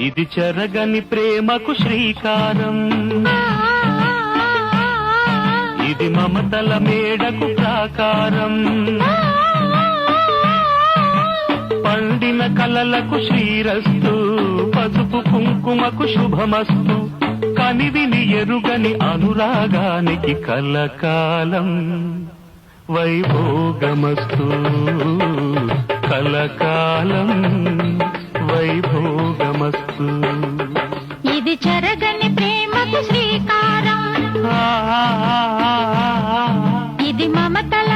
ఇది చెరగని ప్రేమకు శ్రీకారం, ఇది మమతల మేడకు ప్రాకారం, పండిన కలలకు శ్రీరస్తు, పసుపు కుంకుమకు శుభమస్తు, కనివిని ఎరుగని అనురాగానికి కలకాలం వైభోగమస్తు, కలకాలం వైభోగమస్తు. ఇది చెరగని ప్రేమకు శ్రీకారం, ఇది మమతల